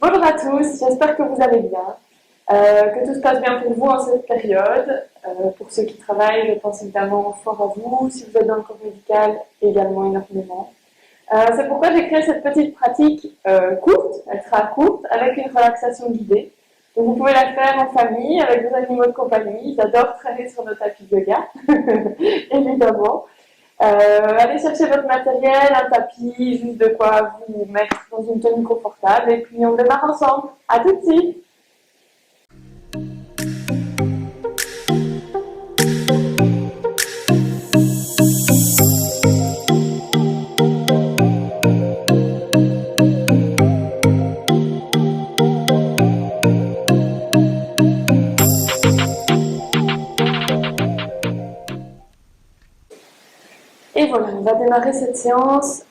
Bonjour à tous, j'espère que vous allez bien, que tout se passe bien pour vous en cette période. Pour ceux qui travaillent, je pense évidemment fort à vous. Si vous êtes dans le corps médical, également énormément. C'est pourquoi j'ai créé cette petite pratique courte, elle sera courte, avec une relaxation guidée. Donc vous pouvez la faire en famille, avec vos animaux de compagnie. J'adore traîner sur nos tapis de yoga, évidemment. Allez chercher votre matériel, un tapis, juste de quoi vous mettre dans une tenue confortable et puis on démarre ensemble. À tout de suite. Et voilà, on va démarrer cette séance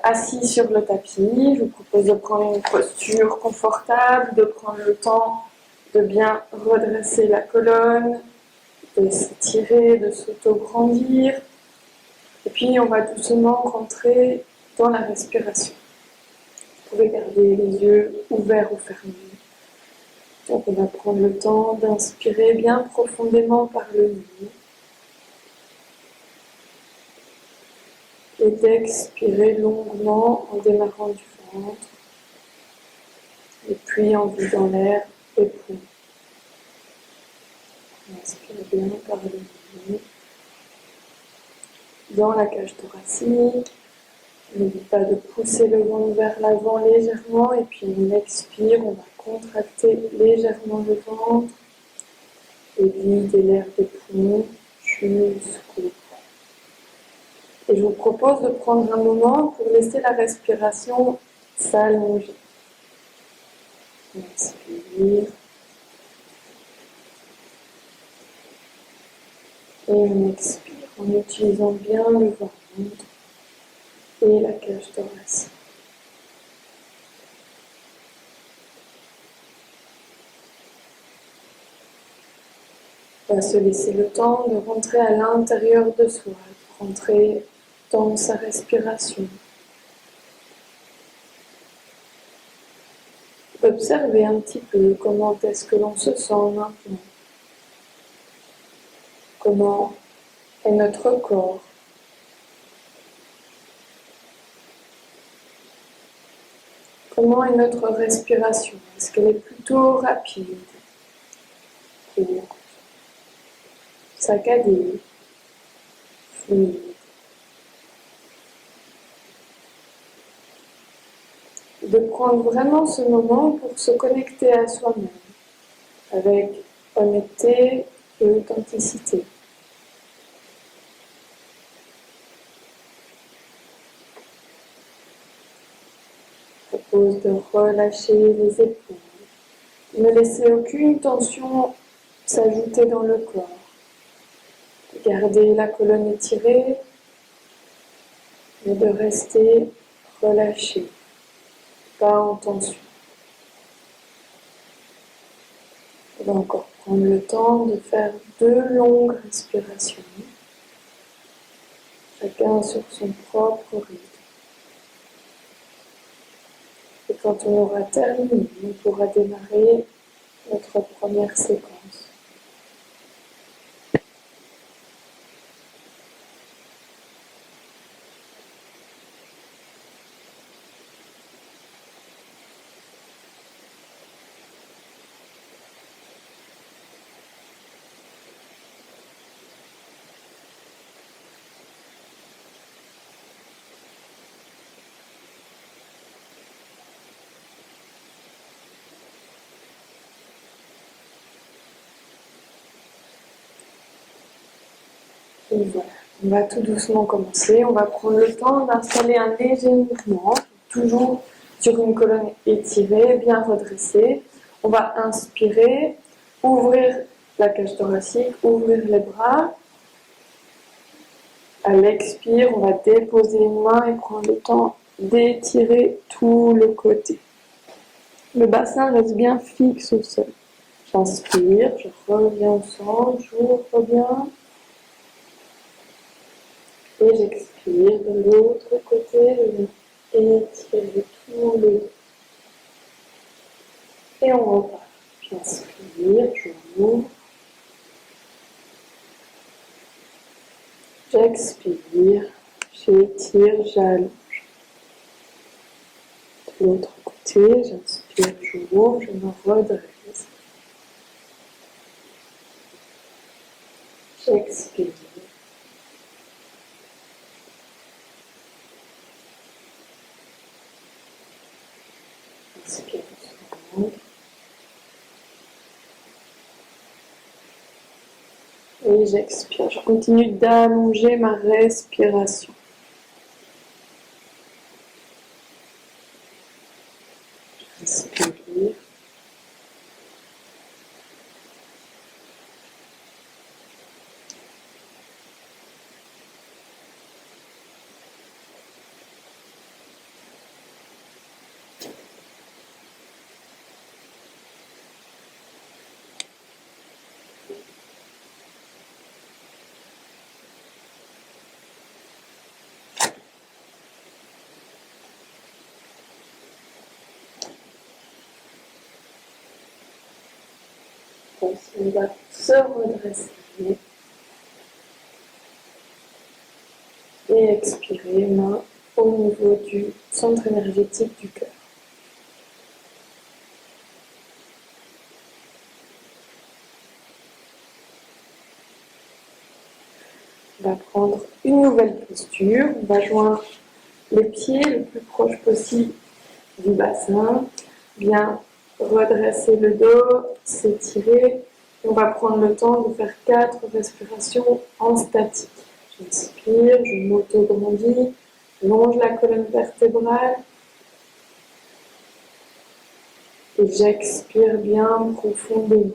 assis sur le tapis. Je vous propose de prendre une posture confortable, de prendre le temps de bien redresser la colonne, de s'étirer, de s'auto-grandir. Et puis on va doucement rentrer dans la respiration. Vous pouvez garder les yeux ouverts ou fermés. Donc on va prendre le temps d'inspirer bien profondément par le nez et d'expirer longuement en démarrant du ventre et puis en vidant l'air des poumons. On inspire bien par le nez dans la cage thoracique. N'oublie pas de pousser le ventre vers l'avant légèrement et puis on expire, on va contracter légèrement le ventre et vider l'air des poumons jusqu'au bout. Et je vous propose de prendre un moment pour laisser la respiration s'allonger. Inspire. Et on expire en utilisant bien le ventre et la cage thoracique. On va se laisser le temps de rentrer à l'intérieur de soi, de rentrer dans sa respiration. Observez un petit peu comment est-ce que l'on se sent maintenant. Comment est notre corps. Comment est notre respiration? Est-ce qu'elle est plutôt rapide, courte, saccadée, fluide? De prendre vraiment ce moment pour se connecter à soi-même avec honnêteté et authenticité. Je propose de relâcher les épaules, ne laisser aucune tension s'ajouter dans le corps. Garder la colonne étirée, mais de rester relâché, pas en tension. On va encore prendre le temps de faire 2 longues respirations, chacun sur son propre rythme. Et quand on aura terminé, on pourra démarrer notre première séquence. Et voilà, on va tout doucement commencer. On va prendre le temps d'installer un léger mouvement, toujours sur une colonne étirée, bien redressée. On va inspirer, ouvrir la cage thoracique, ouvrir les bras. À l'expire, on va déposer une main et prendre le temps d'étirer tout le côté. Le bassin reste bien fixe au sol. J'inspire, je reviens au centre, j'ouvre bien. Et j'expire de l'autre côté, je vais étirer tout le dos. Et on repart. J'inspire, je m'ouvre. J'expire, j'étire, j'allonge. De l'autre côté, j'inspire, je m'ouvre, je me redresse. J'expire. Inspire, je m'ouvre. Et j'expire. Je continue d'allonger ma respiration. J'inspire. On va se redresser et expirer, main au niveau du centre énergétique du cœur. On va prendre une nouvelle posture. On va joindre les pieds le plus proche possible du bassin. Bien redresser le dos, s'étirer. On va prendre le temps de faire 4 respirations en statique. J'inspire, je m'auto-grandis, je longe la colonne vertébrale. Et j'expire bien profondément.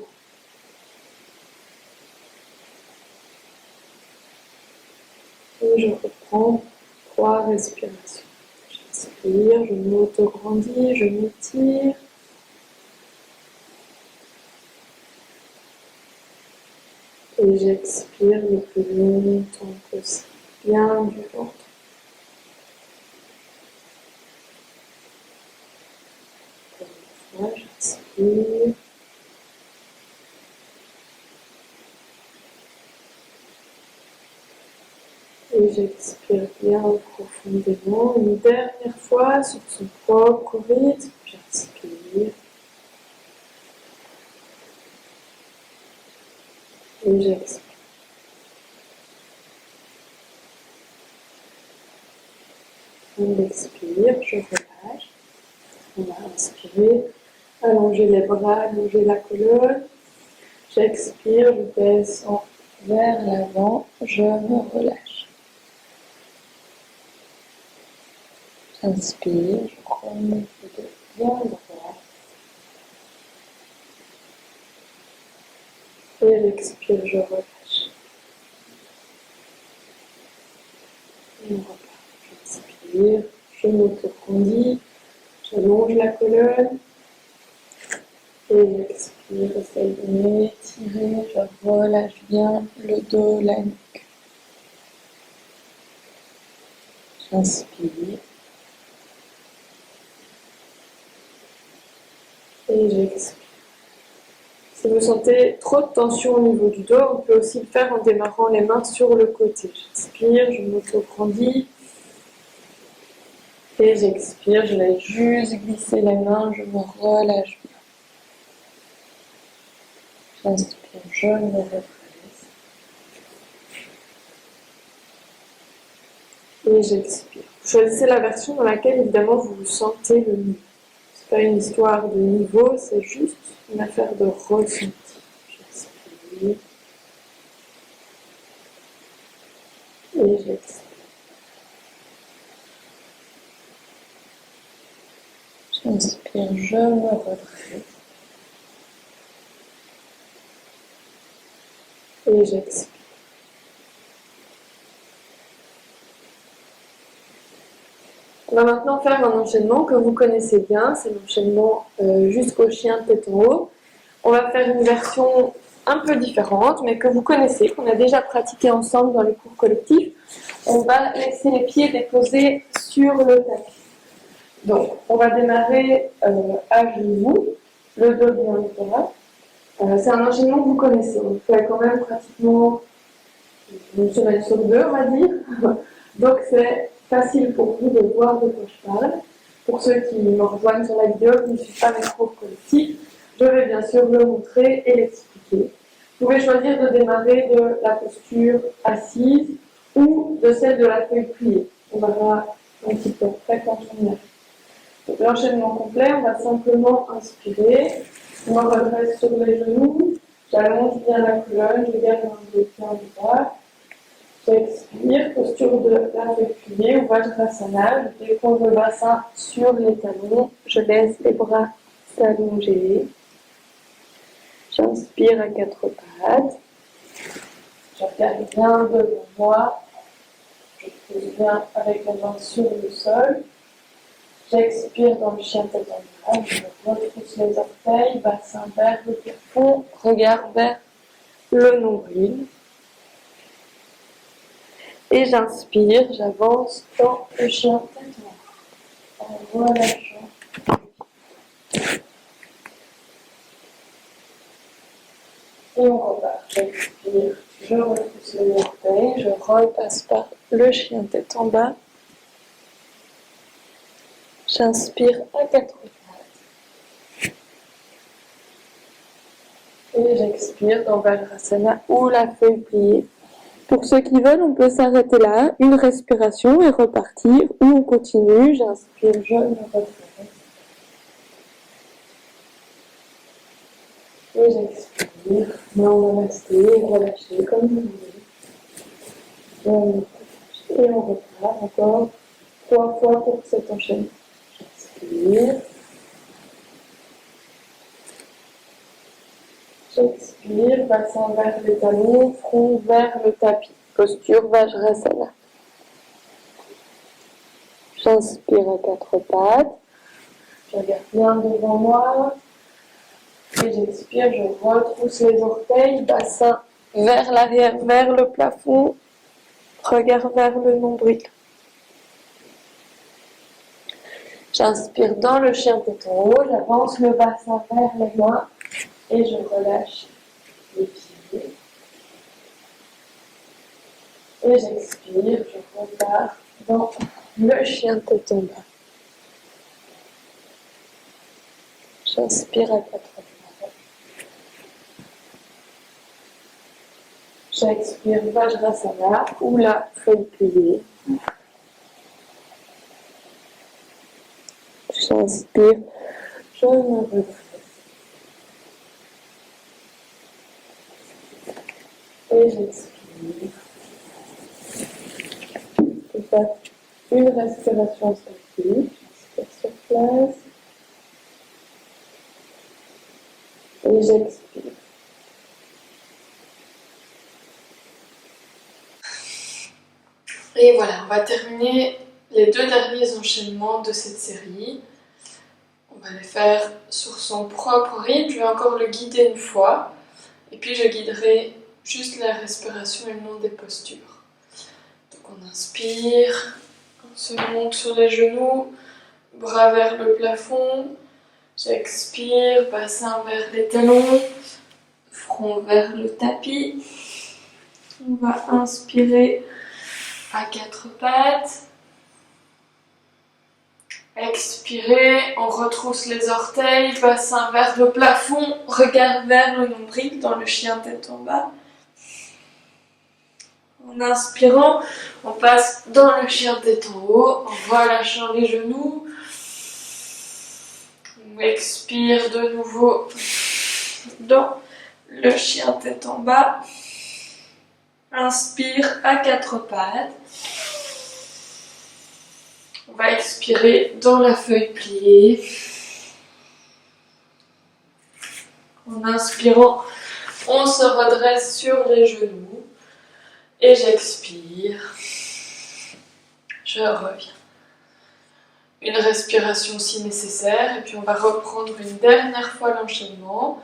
Et je reprends 3 respirations. J'inspire, je m'auto-grandis, je m'étire. Et j'expire le plus longtemps possible, bien du ventre. Encore une fois, j'inspire. Et j'expire bien profondément. Une dernière fois sur son propre rythme. J'inspire. Et j'expire. On expire, je relâche. On va inspirer, allonger les bras, allonger la colonne. J'expire, je descends vers l'avant, je me relâche. J'inspire, je prends mon dos bien droit. Et j'expire, je relâche. Et on repart. J'inspire, je m'auto-grandis, j'allonge la colonne. Et j'expire, j'essaie de m'étirer, je relâche bien le dos, la nuque. J'inspire. Et j'expire. Si vous sentez trop de tension au niveau du dos, on peut aussi le faire en démarrant les mains sur le côté. J'inspire, je m'auto-grandis. Et j'expire, je vais juste glisser les mains, je me relâche bien. J'inspire, je me redresse. Et j'expire. Choisissez la version dans laquelle évidemment vous vous sentez le mieux. C'est pas une histoire de niveau, c'est juste une affaire de ressenti. J'inspire. Et j'expire. J'inspire, je me redresse. Et j'expire. On va maintenant faire un enchaînement que vous connaissez bien, c'est l'enchaînement jusqu'au chien tête en haut. On va faire une version un peu différente, mais que vous connaissez, qu'on a déjà pratiqué ensemble dans les cours collectifs. On va laisser les pieds déposés sur le tapis. Donc, on va démarrer à genoux. le dos bien droit. C'est un enchaînement que vous connaissez. On le fait quand même pratiquement une semaine sur deux, on va dire. Donc c'est facile pour vous de voir de quoi je parle. Pour ceux qui me rejoignent sur la vidéo, qui ne suivent pas mes cours collectifs, je vais bien sûr le montrer et l'expliquer. Vous pouvez choisir de démarrer de la posture assise ou de celle de la feuille pliée. On verra un petit peu après quand on y arrive. Donc l'enchaînement complet, on va simplement inspirer. On me redresse sur les genoux, j'allonge bien la colonne, je garde un dos bien droit. J'expire, posture de la feuille pliée ou Vajrasana. Je dépose le bassin sur les talons, je laisse les bras s'allonger. J'inspire à quatre pattes. Je regarde bien devant moi. Je pose bien avec la main sur le sol. J'expire dans le chien tête en bas. Je retrousse les orteils, bassin vers le plafond, regard vers le nombril. Et j'inspire, j'avance dans le chien tête en bas. En relâchant. Et on repart. J'expire, je repousse les orteils, je repasse par le chien tête en bas. J'inspire à quatre pattes. Et j'expire dans Vajrasana ou la feuille pliée. Pour ceux qui veulent, on peut s'arrêter là, une respiration et repartir, ou on continue. J'inspire, je me redresse. Et j'expire, main en namasté, relâchez comme vous voulez. Et on repart encore 3 fois pour cet enchaînement. J'inspire. J'expire, bassin vers les talons, front vers le tapis. Posture Vajrasana. J'inspire à quatre pattes. Je regarde bien devant moi. Et j'expire, je retrousse les orteils, bassin vers l'arrière, vers le plafond, regard vers le nombril. J'inspire dans le chien tête en haut, j'avance le bassin vers les mains et je relâche les pieds. Et j'expire, je repars dans le chien tête en bas. J'inspire à quatre pattes. J'expire Vajrasana ou la feuille pliée. J'inspire, je me redresse. Et j'expire. Je vais faire une respiration statique. J'inspire sur place. Et j'expire. Et voilà, on va terminer les 2 derniers enchaînements de cette série. On va les faire sur son propre rythme. Je vais encore le guider une fois. Et puis je guiderai juste la respiration et non des postures. Donc on inspire, on se monte sur les genoux, bras vers le plafond. J'expire, bassin vers les talons, front vers le tapis. On va inspirer à quatre pattes. Expirer, on retrousse les orteils, bassin vers le plafond, regard vers le nombril dans le chien tête en bas. En inspirant, on passe dans le chien tête en haut, en relâchant les genoux. On expire de nouveau dans le chien tête en bas. Inspire à quatre pattes. On va expirer dans la feuille pliée. En inspirant, on se redresse sur les genoux. Et j'expire. Je reviens. Une respiration si nécessaire. Et puis on va reprendre une dernière fois l'enchaînement.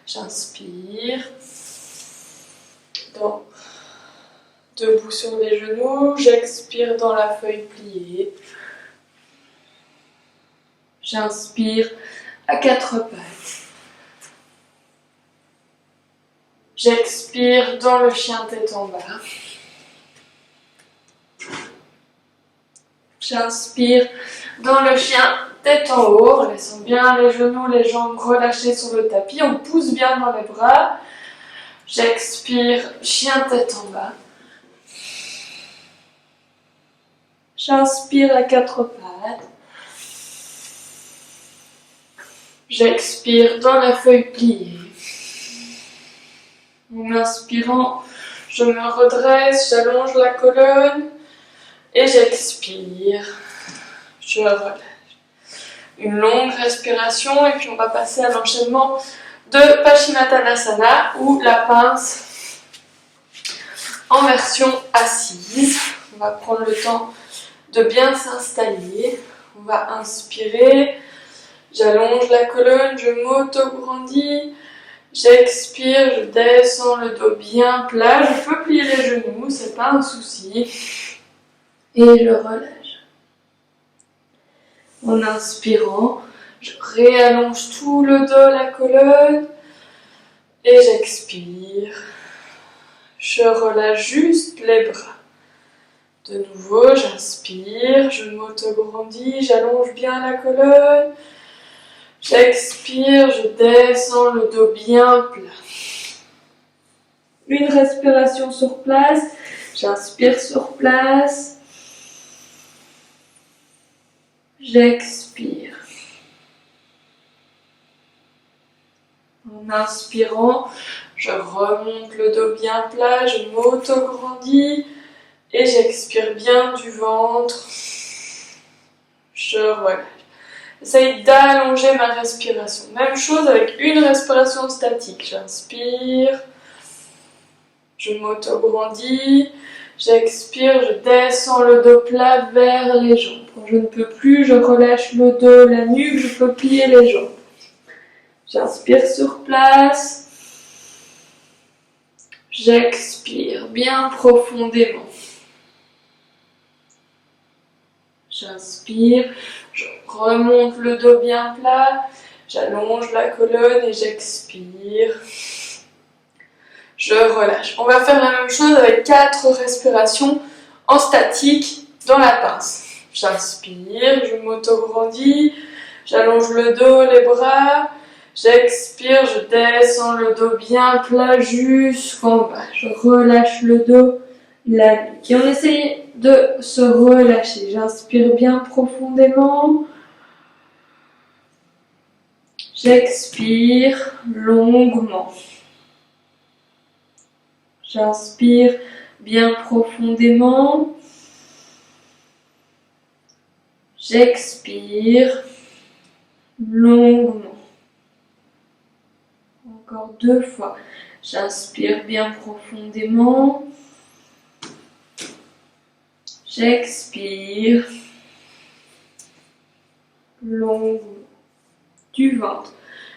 J'inspire. Debout sur les genoux. J'expire dans la feuille pliée. J'inspire à quatre pattes. J'expire dans le chien tête en bas. J'inspire dans le chien tête en haut, laissons bien les genoux, les jambes relâchées sur le tapis. On pousse bien dans les bras. J'expire, chien tête en bas. J'inspire à quatre pattes. J'expire dans la feuille pliée. En inspirant, je me redresse, j'allonge la colonne et j'expire. Je relâche. Une longue respiration et puis on va passer à l'enchaînement de Paschimottanasana ou la pince en version assise. On va prendre le temps de bien s'installer. On va inspirer, j'allonge la colonne, je m'auto-grandis, j'expire, je descends le dos bien plat, je peux plier les genoux, c'est pas un souci, et je relâche. En inspirant, je réallonge tout le dos, la colonne, et j'expire. Je relâche juste les bras. De nouveau, j'inspire, je m'auto-grandis, j'allonge bien la colonne. J'expire, je descends le dos bien plat. Une respiration sur place, j'inspire sur place. J'expire. En inspirant, je remonte le dos bien plat, je m'auto-grandis et j'expire bien du ventre. Je relâche. Essaye d'allonger ma respiration. Même chose avec une respiration statique. J'inspire, je m'auto-grandis, j'expire, je descends le dos plat vers les jambes. Quand je ne peux plus, je relâche le dos, la nuque, je peux plier les jambes. J'inspire sur place. J'expire bien profondément. J'inspire, je remonte le dos bien plat, j'allonge la colonne et j'expire. Je relâche. On va faire la même chose avec 4 respirations en statique dans la pince. J'inspire, je m'auto-grandis, j'allonge le dos, les bras. J'expire, je descends le dos bien plat jusqu'en bas. Je relâche le dos, la nuque. Et on essaye de se relâcher. J'inspire bien profondément. J'expire longuement. J'inspire bien profondément. J'expire longuement. Encore 2 fois. J'inspire bien profondément. J'expire longuement. Du ventre.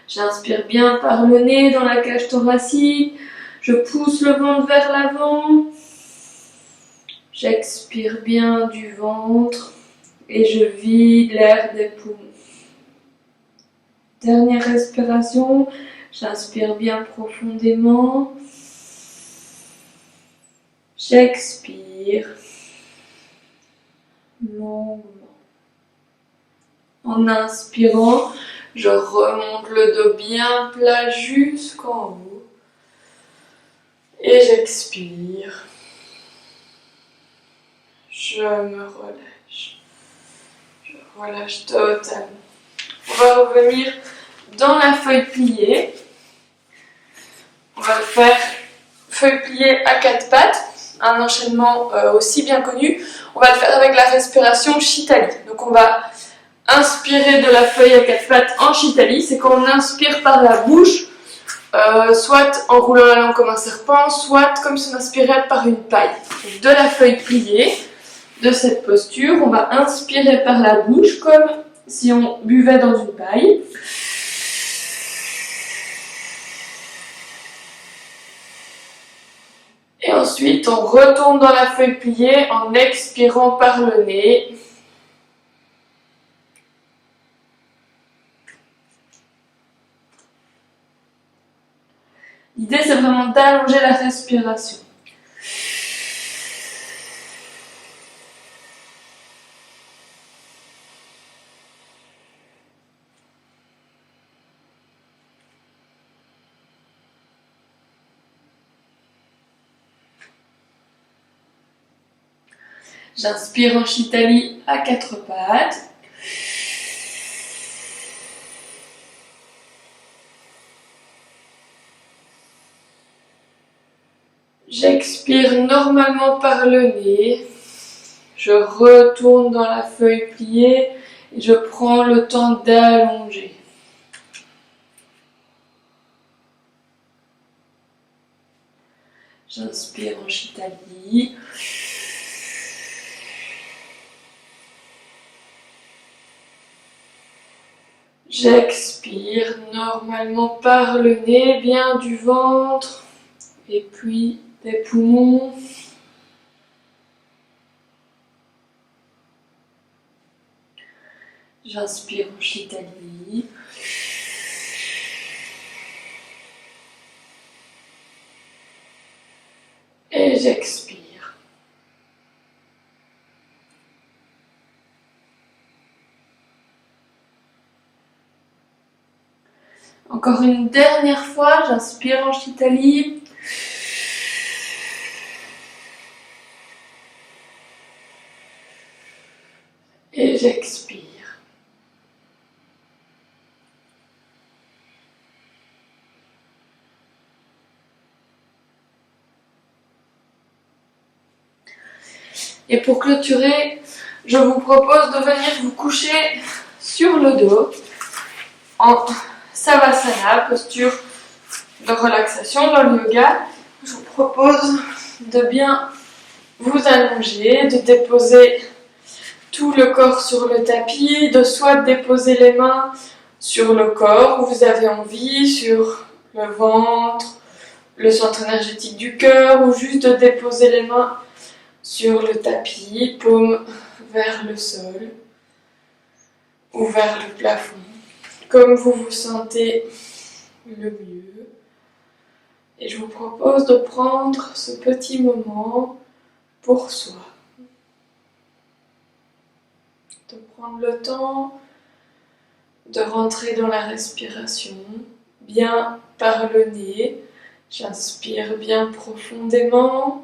J'inspire bien par le nez dans la cage thoracique. Je pousse le ventre vers l'avant. J'expire bien du ventre et je vide l'air des poumons. Dernière respiration. J'inspire bien profondément. J'expire longuement. En inspirant, je remonte le dos bien plat jusqu'en haut. Et j'expire. Je me relâche. Je relâche totalement. On va revenir dans la feuille pliée. On va le faire feuille pliée à 4 pattes. Un enchaînement aussi bien connu. On va le faire avec la respiration Shitali. Donc on va inspirer de la feuille à 4 pattes en Shitali. C'est quand on inspire par la bouche, soit en roulant la langue comme un serpent, soit comme si on inspirait par une paille. Donc de la feuille pliée, de cette posture, on va inspirer par la bouche comme si on buvait dans une paille. Et ensuite, on retourne dans la feuille pliée en expirant par le nez. L'idée, c'est vraiment d'allonger la respiration. J'inspire en Shitali à 4 pattes. J'expire normalement par le nez. Je retourne dans la feuille pliée et je prends le temps d'allonger. J'inspire en Shitali. J'expire normalement par le nez, bien du ventre et puis des poumons. J'inspire en Shitali. Et j'expire. Encore une dernière fois, j'inspire en Shitali. Et j'expire. Et pour clôturer, je vous propose de venir vous coucher sur le dos en Savasana, posture de relaxation dans le yoga. Je vous propose de bien vous allonger, de déposer tout le corps sur le tapis, de soit déposer les mains sur le corps où vous avez envie, sur le ventre, le centre énergétique du cœur, ou juste de déposer les mains sur le tapis, paume vers le sol ou vers le plafond, comme vous vous sentez le mieux. Et je vous propose de prendre ce petit moment pour soi. De prendre le temps de rentrer dans la respiration, bien par le nez. J'inspire bien profondément.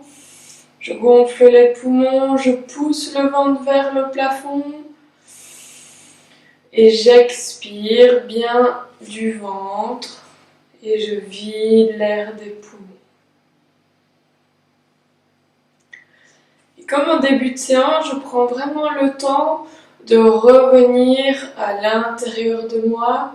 Je gonfle les poumons, je pousse le ventre vers le plafond. Et j'expire bien du ventre et je vide l'air des poumons. Et comme en début de séance, je prends vraiment le temps de revenir à l'intérieur de moi.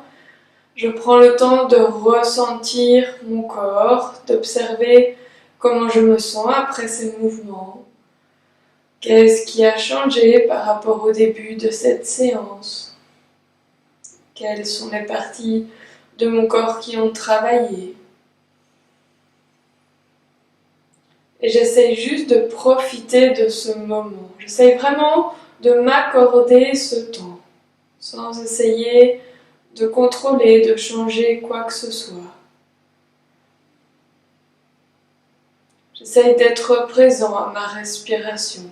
Je prends le temps de ressentir mon corps, d'observer comment je me sens après ces mouvements. Qu'est-ce qui a changé par rapport au début de cette séance? Quelles sont les parties de mon corps qui ont travaillé? Et j'essaye juste de profiter de ce moment. J'essaye vraiment de m'accorder ce temps, sans essayer de contrôler, de changer quoi que ce soit. J'essaye d'être présent à ma respiration.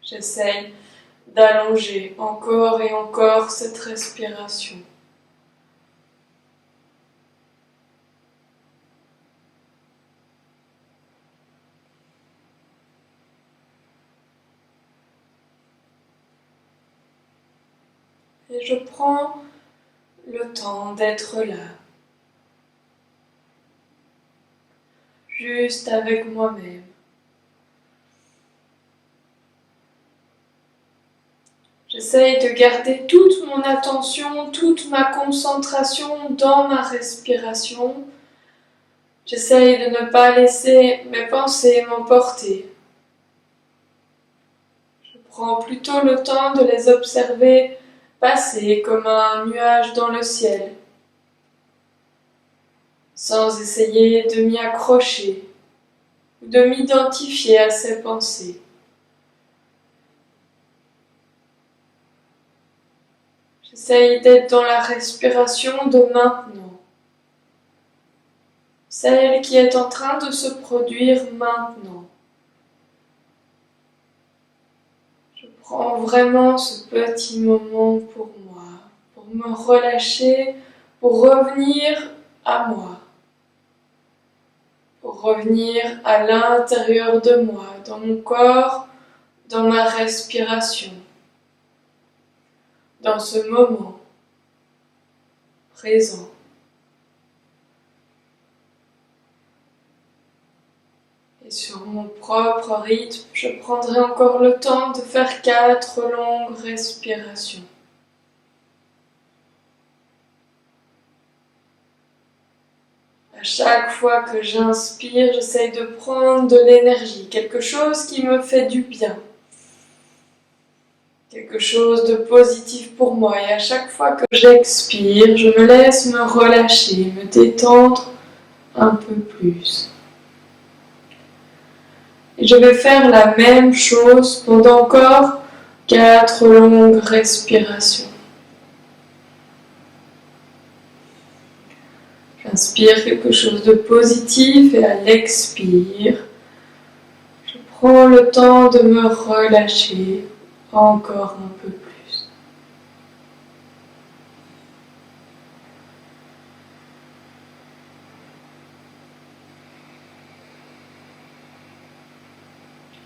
J'essaye d'allonger encore et encore cette respiration. Et je prends le temps d'être là, juste avec moi-même. J'essaye de garder toute mon attention, toute ma concentration dans ma respiration. J'essaye de ne pas laisser mes pensées m'emporter. Je prends plutôt le temps de les observer passer comme un nuage dans le ciel, sans essayer de m'y accrocher ou de m'identifier à ces pensées. J'essaye d'être dans la respiration de maintenant, celle qui est en train de se produire maintenant. Je prends vraiment ce petit moment pour moi, pour me relâcher, pour revenir à moi, pour revenir à l'intérieur de moi, dans mon corps, dans ma respiration, dans ce moment présent. Et sur mon propre rythme, je prendrai encore le temps de faire 4 longues respirations. À chaque fois que j'inspire, j'essaye de prendre de l'énergie, quelque chose qui me fait du bien, quelque chose de positif pour moi. Et à chaque fois que j'expire, je me laisse me relâcher, me détendre un peu plus. Et je vais faire la même chose pendant encore 4 longues respirations. J'inspire quelque chose de positif et à l'expire, je prends le temps de me relâcher encore un peu plus.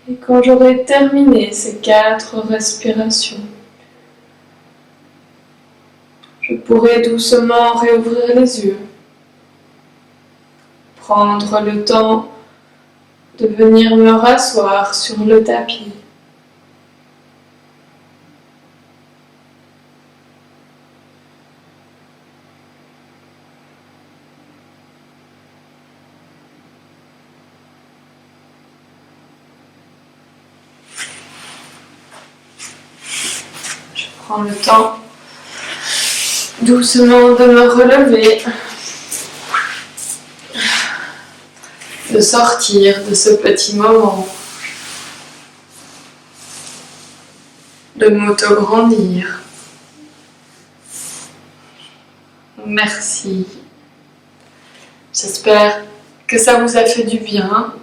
Et quand j'aurai terminé ces 4 respirations, je pourrai doucement réouvrir les yeux, prendre le temps de venir me rasseoir sur le tapis. Je prends le temps doucement de me relever, de sortir de ce petit moment, de m'auto-grandir. Merci. J'espère que ça vous a fait du bien.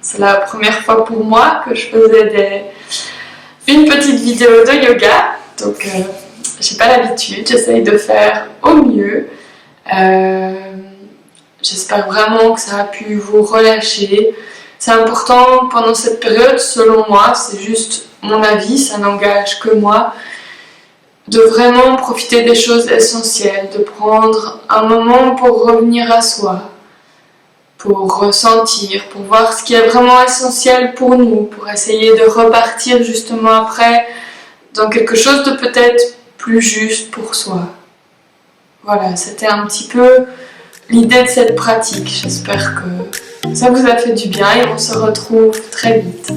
C'est la première fois pour moi que je faisais une petite vidéo de yoga, donc j'ai pas l'habitude, j'essaye de faire au mieux. J'espère vraiment que ça a pu vous relâcher. C'est important pendant cette période, selon moi, c'est juste mon avis, ça n'engage que moi, de vraiment profiter des choses essentielles, de prendre un moment pour revenir à soi, pour ressentir, pour voir ce qui est vraiment essentiel pour nous, pour essayer de repartir justement après dans quelque chose de peut-être plus juste pour soi. Voilà, c'était un petit peu l'idée de cette pratique. J'espère que ça vous a fait du bien et on se retrouve très vite.